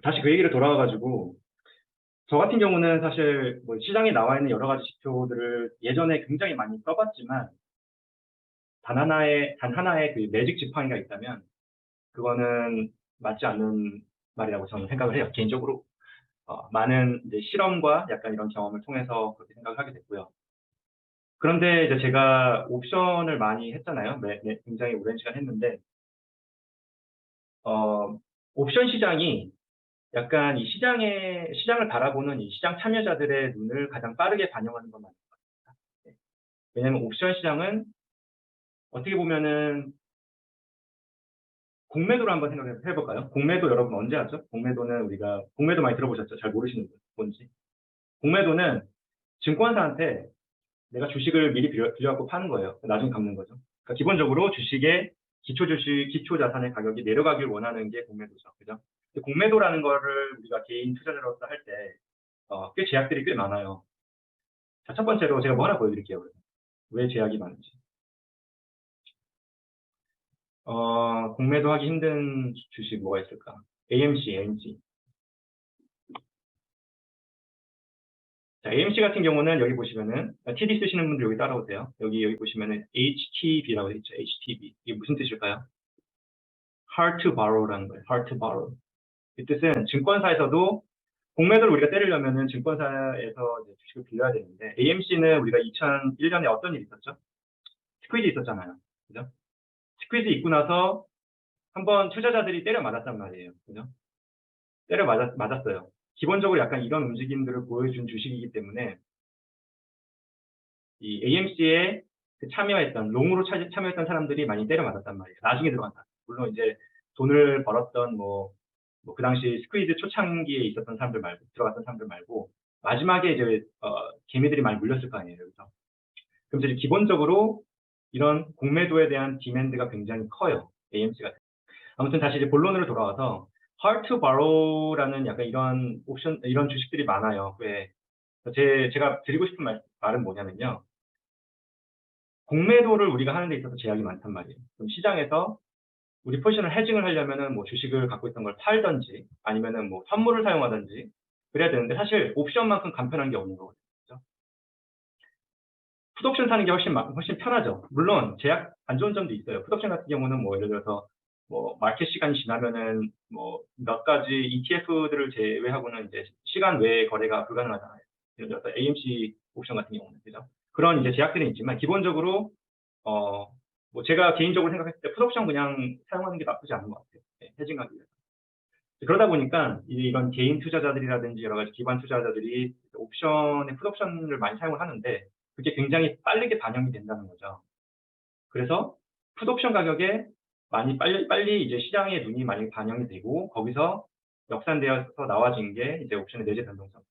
다시 그 얘기를 돌아와가지고, 저 같은 경우는 사실 뭐 시장에 나와 있는 여러 가지 지표들을 예전에 굉장히 많이 써봤지만, 단 하나의 그 매직 지팡이가 있다면, 그거는 맞지 않는 말이라고 저는 생각을 해요, 개인적으로. 많은 이제 실험과 약간 이런 경험을 통해서 그렇게 생각을 하게 됐고요. 그런데 이제 제가 옵션을 많이 했잖아요. 굉장히 오랜 시간 했는데, 어, 옵션 시장이 약간 이 시장을 바라보는 이 시장 참여자들의 눈을 가장 빠르게 반영하는 건 맞는 것 같습니다. 네. 왜냐하면 옵션 시장은 어떻게 보면은 공매도로 한번 생각해 볼까요? 공매도 여러분 언제 하죠? 공매도는 우리가, 공매도 많이 들어보셨죠? 잘 모르시는 분, 뭔지. 공매도는 증권사한테 내가 주식을 미리 빌려갖고 파는 거예요. 나중에 갚는 거죠. 그러니까 기본적으로 주식의 기초 자산의 가격이 내려가길 원하는 게 공매도죠. 그죠? 근데 공매도라는 거를 우리가 개인 투자자로서 할 때, 꽤 제약들이 꽤 많아요. 자, 첫 번째로 제가 뭐 하나 보여드릴게요. 왜 제약이 많은지. 공매도 하기 힘든 주식 뭐가 있을까? AMC. 자, AMC 같은 경우는 여기 보시면은, TD 쓰시는 분들 여기 따라오세요. 여기 보시면은 HTB라고 되어 있죠. HTB. 이게 무슨 뜻일까요? Hard to borrow라는 거예요. Hard to borrow. 이 뜻은 증권사에서도 공매도를 우리가 때리려면은 증권사에서 이제 주식을 빌려야 되는데, AMC는 우리가 2001년에 어떤 일이 있었죠? 스퀴즈 있었잖아요. 그죠? 스퀴즈 있고 나서 한번 투자자들이 때려 맞았단 말이에요. 그죠? 맞았어요. 기본적으로 약간 이런 움직임들을 보여준 주식이기 때문에 이 AMC에 롱으로 참여했던 사람들이 많이 때려 맞았단 말이에요. 나중에 들어간다. 물론 이제 돈을 벌었던 그 당시 스퀴즈 초창기에 있었던 사람들 말고, 들어갔던 사람들 말고, 마지막에 이제, 개미들이 많이 물렸을 거 아니에요. 그래서. 그럼 이제 기본적으로 이런 공매도에 대한 디맨드가 굉장히 커요. AMC가. 아무튼 다시 이제 본론으로 돌아와서, hard to borrow라는 약간 이런 주식들이 많아요. 왜? 제가 드리고 싶은 말은 뭐냐면요. 공매도를 우리가 하는 데 있어서 제약이 많단 말이에요. 그럼 시장에서 우리 포지션을 헤징을 하려면은 뭐 주식을 갖고 있던 걸 팔든지 아니면은 뭐 선물을 사용하든지 그래야 되는데 사실 옵션만큼 간편한 게 없는 거거든요. 그죠? 풋옵션 사는 게 훨씬 편하죠. 물론 제약 안 좋은 점도 있어요. 풋옵션 같은 경우는 뭐 예를 들어서 뭐 마켓 시간이 지나면은 뭐 몇 가지 ETF들을 제외하고는 이제 시간 외에 거래가 불가능하잖아요. 예를 들어서 AMC 옵션 같은 경우는 그죠? 그런 이제 제약들은 있지만 기본적으로 어, 뭐 제가 개인적으로 생각했을 때 풋옵션 그냥 사용하는 게 나쁘지 않은 것 같아요. 네, 헤징하기 위해서. 그러다 보니까 이런 개인 투자자들이라든지 여러 가지 기관 투자자들이 풋옵션을 많이 사용을 하는데 그게 굉장히 빠르게 반영이 된다는 거죠. 그래서 풋옵션 가격에 빨리 이제 시장의 눈이 많이 반영이 되고 거기서 역산되어서 나와진 게 이제 옵션의 내재 변동성.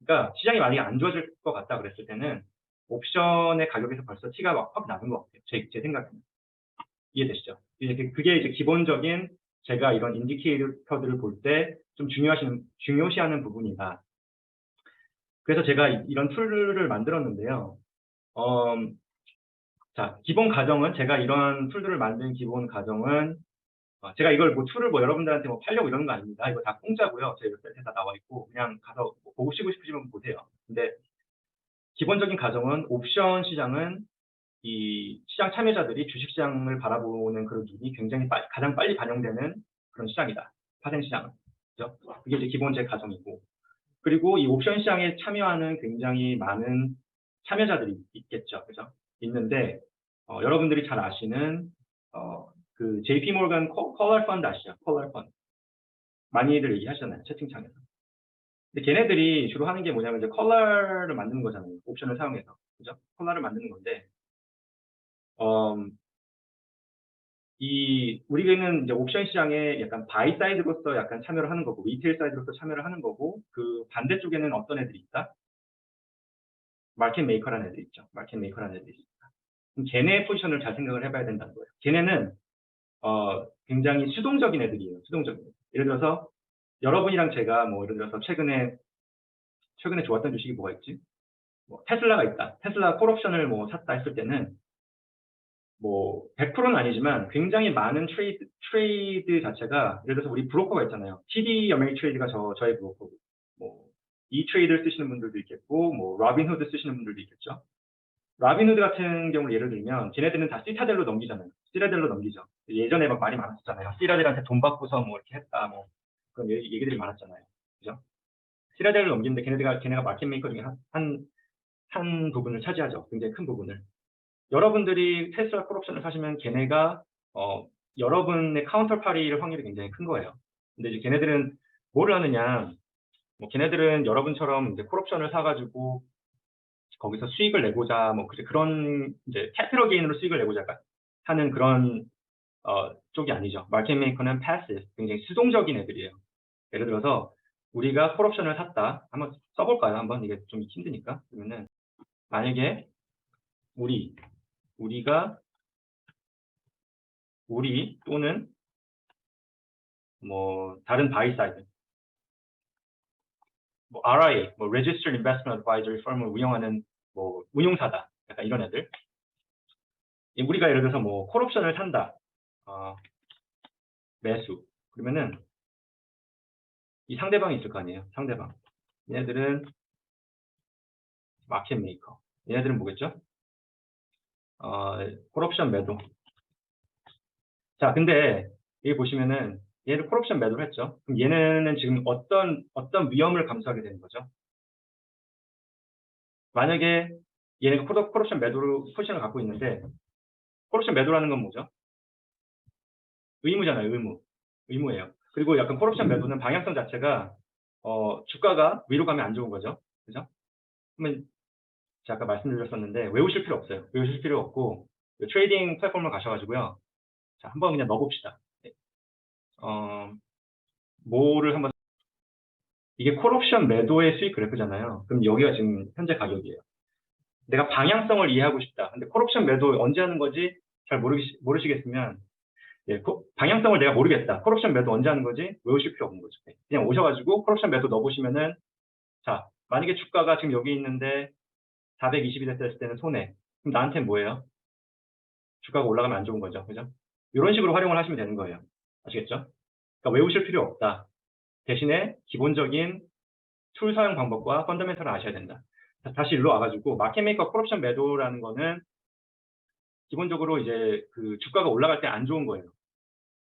그러니까 시장이 만약에 안 좋아질 것 같다 그랬을 때는 옵션의 가격에서 벌써 티가 막 확 나는 것 같아요. 제 생각에는. 이해되시죠? 그게 이제 기본적인 제가 이런 인디케이터들을 볼 때 좀 중요시하는 부분이다. 그래서 제가 이런 툴을 만들었는데요. 자, 제가 이런 툴들을 만든 기본 가정은, 제가 이걸 툴을 여러분들한테 팔려고 이러는 거 아닙니다. 이거 다 공짜고요. 제 웹사이트에 다 나와 있고, 그냥 가서 보시고 싶으시면 보세요. 근데 기본적인 가정은 옵션 시장은 이 시장 참여자들이 주식시장을 바라보는 그런 눈이 굉장히 가장 빨리 반영되는 그런 시장이다. 파생 시장은. 그죠? 그게 이제 기본 제 가정이고. 그리고 이 옵션 시장에 참여하는 굉장히 많은 참여자들이 있겠죠. 그죠? 있는데, 여러분들이 잘 아시는, 그 JP 모건 컬러 펀드 아시죠? 컬러 펀드. 많이들 얘기하시잖아요. 채팅창에서. 근데 걔네들이 주로 하는 게 뭐냐면 이제 컬러를 만드는 거잖아요. 옵션을 사용해서. 그죠? 컬러를 만드는 건데, 우리는 이제 옵션 시장에 약간 바이 사이드로서 약간 참여를 하는 거고, 리테일 사이드로서 참여를 하는 거고, 그 반대쪽에는 어떤 애들이 있다? 마켓 메이커라는 애들이 있죠. 마켓 메이커라는 애들이 있다. 그럼 걔네의 포지션을 잘 생각을 해봐야 된다는 거예요. 걔네는, 굉장히 수동적인 애들이에요. 수동적인 애들. 예를 들어서, 여러분이랑 제가 예를 들어서 최근에 좋았던 주식이 뭐가 있지? 테슬라가 있다. 테슬라 콜옵션을 샀다 했을 때는, 뭐 100%는 아니지만 굉장히 많은 트레이드 자체가 예를 들어서 우리 브로커가 있잖아요. TD 어메리트레이드가 저의 브로커고 뭐 이트레이드를 쓰시는 분들도 있겠고 뭐 로빈후드 쓰시는 분들도 있겠죠. 라빈후드 같은 경우를 예를 들면 걔네들은 다 시타델로 넘기잖아요. 시라델로 넘기죠. 예전에 막 말이 많았었잖아요. 시라델한테 돈 받고서 뭐 이렇게 했다 뭐 그런 얘기들이 많았잖아요. 그죠? 시라델을 넘기는데 걔네가 마켓 메이커 중에 한 부분을 차지하죠. 굉장히 큰 부분을. 여러분들이 테슬라 콜옵션을 사시면 걔네가 여러분의 카운터 파리일 확률이 굉장히 큰 거예요. 근데 이제 걔네들은 뭐를 하느냐? 뭐 걔네들은 여러분처럼 이제 콜옵션을 사가지고 거기서 수익을 내고자 뭐 그런 이제 캐피럴 게인으로 수익을 내고자 하는 그런 쪽이 아니죠. 마켓 메이커는 패시브, 굉장히 수동적인 애들이에요. 예를 들어서 우리가 콜옵션을 샀다. 한번 써볼까요? 한번 이게 좀 힘드니까. 그러면은 만약에 우리 또는 뭐 다른 바이 사이드, 뭐 RIA, 뭐 Registered Investment Advisory Firm을 운영하는 뭐 운용사다. 약간 이런 애들. 우리가 예를 들어서 뭐 콜옵션을 산다. 매수. 그러면은 이 상대방이 있을 거 아니에요. 상대방. 얘네들은 마켓 메이커. 얘네들은 뭐겠죠? 콜옵션 매도. 자, 근데 여기 보시면은 얘를 콜옵션 매도를 했죠. 그럼 얘네는 지금 어떤 위험을 감수하게 되는 거죠? 만약에 얘네가 콜옵션 매도로 포지션을 갖고 있는데 콜옵션 매도라는 건 뭐죠? 의무잖아요. 의무예요. 그리고 약간 콜옵션 매도는 방향성 자체가 주가가 위로 가면 안 좋은 거죠. 그죠? 그러면 제가 아까 말씀드렸었는데 외우실 필요 없어요. 외우실 필요 없고 트레이딩 플랫폼을 가셔가지고요. 자, 한번 그냥 넣어봅시다. 네. 뭐를 한번 이게 콜옵션 매도의 수익 그래프잖아요. 그럼 여기가 지금 현재 가격이에요. 내가 방향성을 이해하고 싶다. 근데 콜옵션 매도 언제 하는 거지? 잘 모르시겠으면 예, 방향성을 내가 모르겠다. 콜옵션 매도 언제 하는 거지? 외우실 필요 없는 거죠. 그냥 오셔가지고 콜옵션 매도 넣어보시면은 자, 만약에 주가가 지금 여기 있는데 420이 됐을 때는 손해. 그럼 나한테는 뭐예요? 주가가 올라가면 안 좋은 거죠. 그죠? 이런 식으로 활용을 하시면 되는 거예요. 아시겠죠? 그러니까 외우실 필요 없다. 대신에 기본적인 툴 사용 방법과 펀더멘털을 아셔야 된다. 다시 일로 와가지고 마켓메이커 콜옵션 매도라는 거는 기본적으로 이제 그 주가가 올라갈 때 안 좋은 거예요.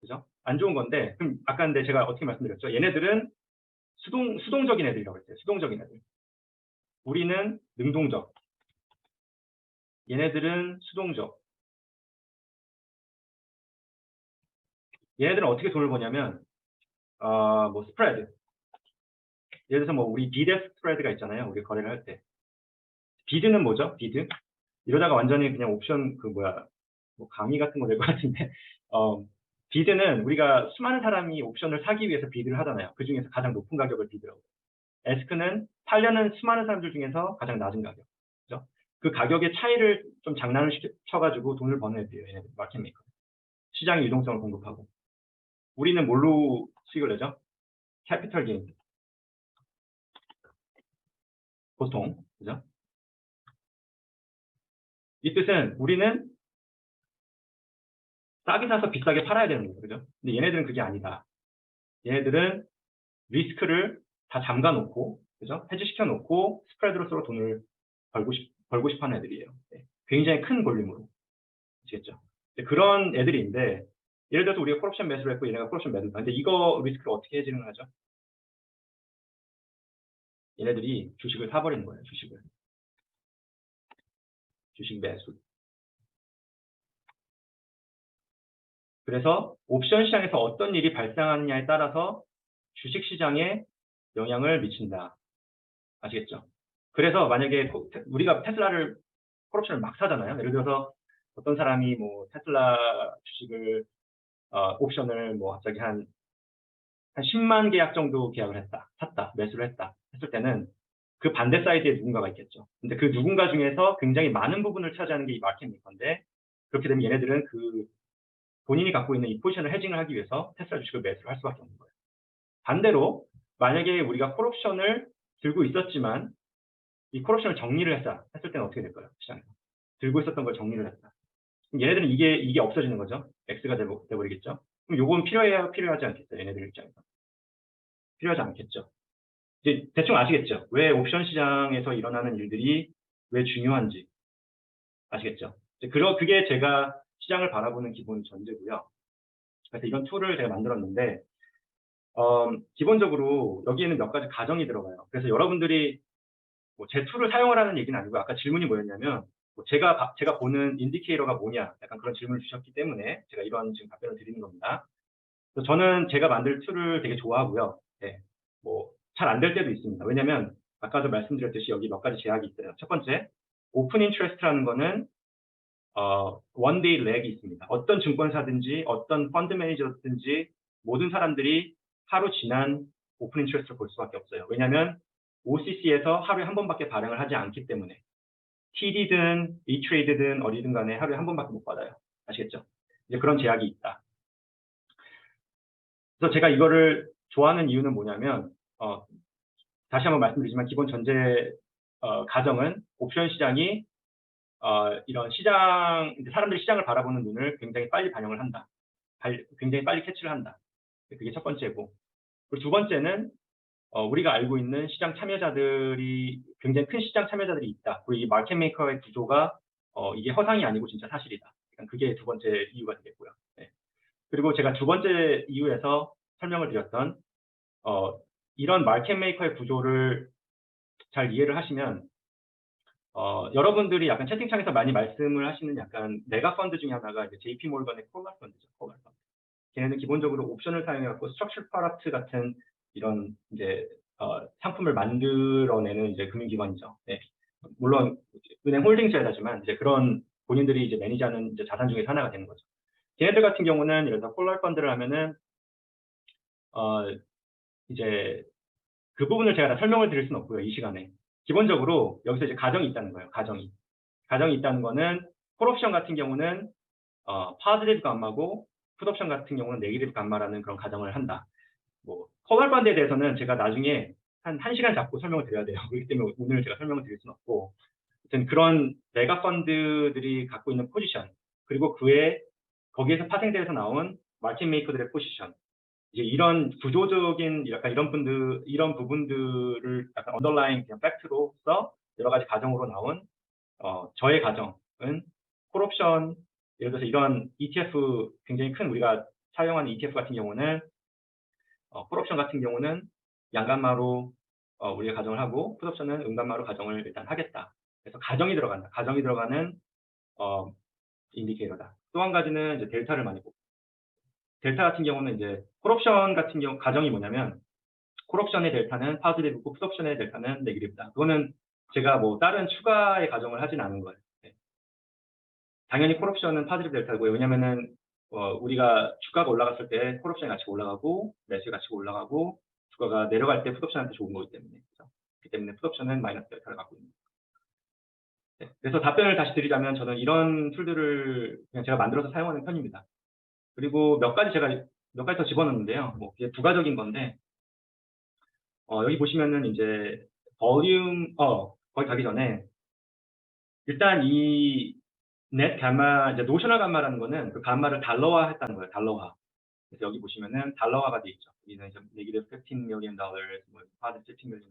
그죠? 안 좋은 건데 그럼 아까 근데 제가 어떻게 말씀드렸죠? 얘네들은 수동적인 애들이라고 했어요. 수동적인 애들. 우리는 능동적. 얘네들은 수동적. 얘네들은 어떻게 돈을 버냐면 뭐 스프레드. 예를 들어서 뭐 우리 비드 스프레드가 있잖아요. 우리 거래를 할 때. 비드는 뭐죠? 비드? 이러다가 완전히 그냥 옵션 뭐 강의 같은 거 될 것 같은데 비드는 우리가 수많은 사람이 옵션을 사기 위해서 비드를 하잖아요. 그 중에서 가장 높은 가격을 비드라고. 에스크는 팔려는 수많은 사람들 중에서 가장 낮은 가격. 그죠? 그 가격의 차이를 좀 장난을 쳐가지고 돈을 버는 애들이에요. 얘네들 마켓 메이커. 시장의 유동성을 공급하고. 우리는 뭘로 수익을 내죠? 캐피털 게인. 보통. 그죠? 이 뜻은 우리는 싸게 사서 비싸게 팔아야 되는 거죠. 그죠? 근데 얘네들은 그게 아니다. 얘네들은 리스크를 다 잠가 놓고, 그죠? 해지시켜 놓고 스프레드로 서로 돈을 벌고 싶어 하는 애들이에요. 네. 굉장히 큰 볼륨으로. 아시겠죠? 그런 애들인데, 예를 들어서 우리가 콜옵션 매수를 했고 얘네가 콜옵션 매수다. 근데 이거 리스크를 어떻게 해지는 하죠? 얘네들이 주식을 사버리는 거예요. 주식 매수. 그래서 옵션 시장에서 어떤 일이 발생하느냐에 따라서 주식 시장에 영향을 미친다. 아시겠죠? 그래서 만약에 우리가 테슬라를 콜옵션을 막 사잖아요. 예를 들어서 어떤 사람이 뭐 테슬라 주식을 옵션을 뭐 갑자기 한 10만 계약 정도 계약을 샀다, 매수를 했다 했을 때는 그 반대 사이드에 누군가가 있겠죠. 근데 그 누군가 중에서 굉장히 많은 부분을 차지하는 게 이 마켓 메이커인데 그렇게 되면 얘네들은 그 본인이 갖고 있는 이 포지션을 해징을 하기 위해서 테슬라 주식을 매수를 할 수밖에 없는 거예요. 반대로 만약에 우리가 콜옵션을 들고 있었지만 이 콜옵션을 정리를 했을 때는 어떻게 될까요? 시장에서 들고 있었던 걸 정리를 했다. 얘네들은 이게 없어지는 거죠. X가 돼버리겠죠. 그럼 요건 필요해야 필요하지 않겠어요? 얘네들 입장에서. 필요하지 않겠죠. 이제 대충 아시겠죠? 왜 옵션 시장에서 일어나는 일들이 왜 중요한지 아시겠죠? 그게 제가 시장을 바라보는 기본 전제고요. 그래서 이런 툴을 제가 만들었는데 기본적으로 여기에는 몇 가지 가정이 들어가요. 그래서 여러분들이 뭐 제 툴을 사용하라는 얘기는 아니고 아까 질문이 뭐였냐면 뭐 제가 보는 인디케이터가 뭐냐 약간 그런 질문을 주셨기 때문에 제가 이런 지금 답변을 드리는 겁니다. 그래서 저는 제가 만들 툴을 되게 좋아하고요. 네, 뭐 잘 안 될 때도 있습니다. 왜냐하면 아까도 말씀드렸듯이 여기 몇 가지 제약이 있어요. 첫 번째, 오픈 인트레스트라는 거는 one day lag이 있습니다. 어떤 증권사든지 어떤 펀드 매니저든지 모든 사람들이 하루 지난 오픈 인트레스트를 볼 수밖에 없어요. 왜냐하면 OCC에서 하루에 한 번밖에 발행을 하지 않기 때문에 TD든 E-Trade든 어디든 간에 하루에 한 번밖에 못 받아요. 아시겠죠? 이제 그런 제약이 있다. 그래서 제가 이거를 좋아하는 이유는 뭐냐면 다시 한번 말씀드리지만 기본 전제 가정은 옵션 시장이 이런 사람들이 시장을 바라보는 눈을 굉장히 빨리 반영을 한다. 굉장히 빨리 캐치를 한다. 그게 첫 번째고. 그리고 두 번째는 우리가 알고 있는 시장 참여자들이 굉장히 큰 시장 참여자들이 있다. 그리고 이 마켓 메이커의 구조가 이게 허상이 아니고 진짜 사실이다. 그게 두 번째 이유가 되겠고요. 네. 그리고 제가 두 번째 이유에서 설명을 드렸던 이런 마켓 메이커의 구조를 잘 이해를 하시면 여러분들이 약간 채팅창에서 많이 말씀을 하시는 약간 메가 펀드 중에 하나가 이제 JP 몰건의 콜라 펀드죠. 콜라 펀드. 걔네는 기본적으로 옵션을 사용해갖고 스트럭처 프로덕트 같은 이런 이제 상품을 만들어내는 이제 금융기관이죠. 네. 물론 은행 홀딩제다지만 이제 그런 본인들이 이제 매니지하는 이제 자산 중에 하나가 되는 거죠. 걔네들 같은 경우는 예를 들어 콜라 펀드를 하면은 이제 그 부분을 제가 다 설명을 드릴 수는 없고요. 이 시간에. 기본적으로 여기서 이제 가정이 있다는 거예요. 가정이 있다는 거는 콜옵션 같은 경우는 파지티브 감마고 풋옵션 같은 경우는 네기티브 감마라는 그런 가정을 한다. 뭐 콜 펀드에 대해서는 제가 나중에 한 1시간 잡고 설명을 드려야 돼요. 그렇기 때문에 오늘 제가 설명을 드릴 수는 없고 아무튼 그런 메가 펀드들이 갖고 있는 포지션 그리고 거기에서 파생돼서 나온 마켓 메이커들의 포지션 이제 이런 구조적인 약간 이런 부분들을 약간 언더라인 그냥 팩트로서 여러 가지 가정으로 나온 저의 가정은 콜옵션 예를 들어서 이런 ETF 굉장히 큰 우리가 사용하는 ETF 같은 경우는 콜옵션 같은 경우는 양감마로 우리가 가정을 하고 풋옵션은 음감마로 가정을 일단 하겠다. 그래서 가정이 들어간다. 가정이 들어가는 인디케이터다. 또 한 가지는 이제 델타를 많이 보고 델타 같은 경우는 이제 콜옵션 같은 경우 가정이 뭐냐면 콜옵션의 델타는 파지티브고 풋옵션의 델타는 네기티브다. 그거는 제가 뭐 다른 추가의 가정을 하진 않은 거예요. 네. 당연히 콜옵션은 파지티브 델타고요. 왜냐면은 우리가 주가가 올라갔을 때 콜옵션이 같이 올라가고 매수가 같이 올라가고 주가가 내려갈 때 풋옵션한테 좋은 거기 때문에 그렇기 때문에 풋옵션은 마이너스 델타를 갖고 있는 거예요. 네. 그래서 답변을 다시 드리자면 저는 이런 툴들을 그냥 제가 만들어서 사용하는 편입니다. 그리고 몇 가지 더 집어넣는데요. 뭐 이게 부가적인 건데 여기 보시면은 이제 볼륨 거기 가기 전에 일단 이 넷 감마 이제 노셔널 감마라는 거는 그 감마를 달러화 했다는 거예요. 달러화. 그래서 여기 보시면은 달러화가 돼 있죠. 여기는 이제 네기티브 15 million dollars, 뭐 positive 15 million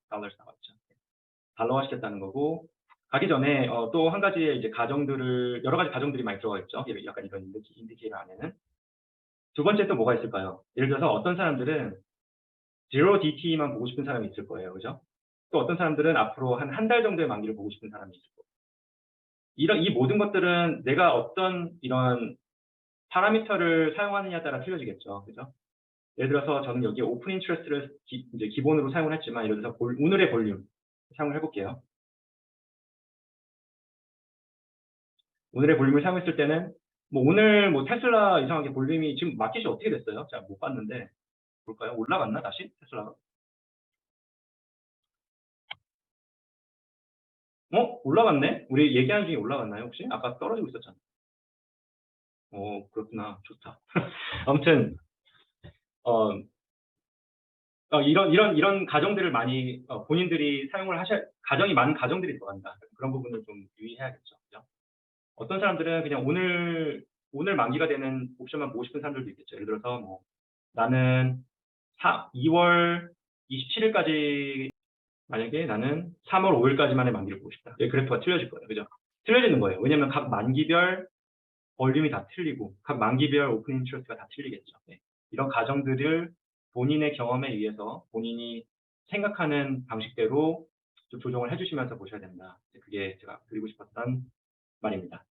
dollars 나왔죠. 달러화 시켰다는 거고 가기 전에 또 한 가지의 이제 여러 가지 가정들이 많이 들어가 있죠. 약간 이런 인디케이터 안에는 두 번째 또 뭐가 있을까요? 예를 들어서 어떤 사람들은 0DT만 보고 싶은 사람이 있을 거예요. 그죠? 또 어떤 사람들은 앞으로 한 달 정도의 만기를 보고 싶은 사람이 있을 거예요. 이 모든 것들은 내가 어떤 이런 파라미터를 사용하느냐에 따라 틀려지겠죠. 그죠? 예를 들어서 저는 여기에 오픈 인트레스트를 이제 기본으로 사용을 했지만 예를 들어서 오늘의 볼륨 사용을 해볼게요. 오늘의 볼륨을 사용했을 때는 뭐 오늘 뭐 테슬라 이상하게 볼륨이 지금 마켓이 어떻게 됐어요? 제가 못 봤는데 볼까요? 올라갔나 다시 테슬라가? 올라갔네? 우리 얘기하는 중에 올라갔나요 혹시? 아까 떨어지고 있었잖아. 그렇구나. 좋다. 아무튼 이런 가정들을 많이 본인들이 사용을 가정이 많은 가정들이 들어간다. 그런 부분을 좀 유의해야겠죠. 그죠? 어떤 사람들은 그냥 오늘 만기가 되는 옵션만 보고 싶은 사람들도 있겠죠. 예를 들어서 뭐 나는 2월 27일까지, 만약에 나는 3월 5일까지만의 만기를 보고 싶다. 이 그래프가 틀려질 거예요. 그죠? 틀려지는 거예요. 왜냐면 각 만기별 볼륨이 다 틀리고 각 만기별 오픈 인트레스트가 다 틀리겠죠. 네. 이런 가정들을 본인의 경험에 의해서 본인이 생각하는 방식대로 좀 조정을 해주시면서 보셔야 된다. 그게 제가 드리고 싶었던 말입니다.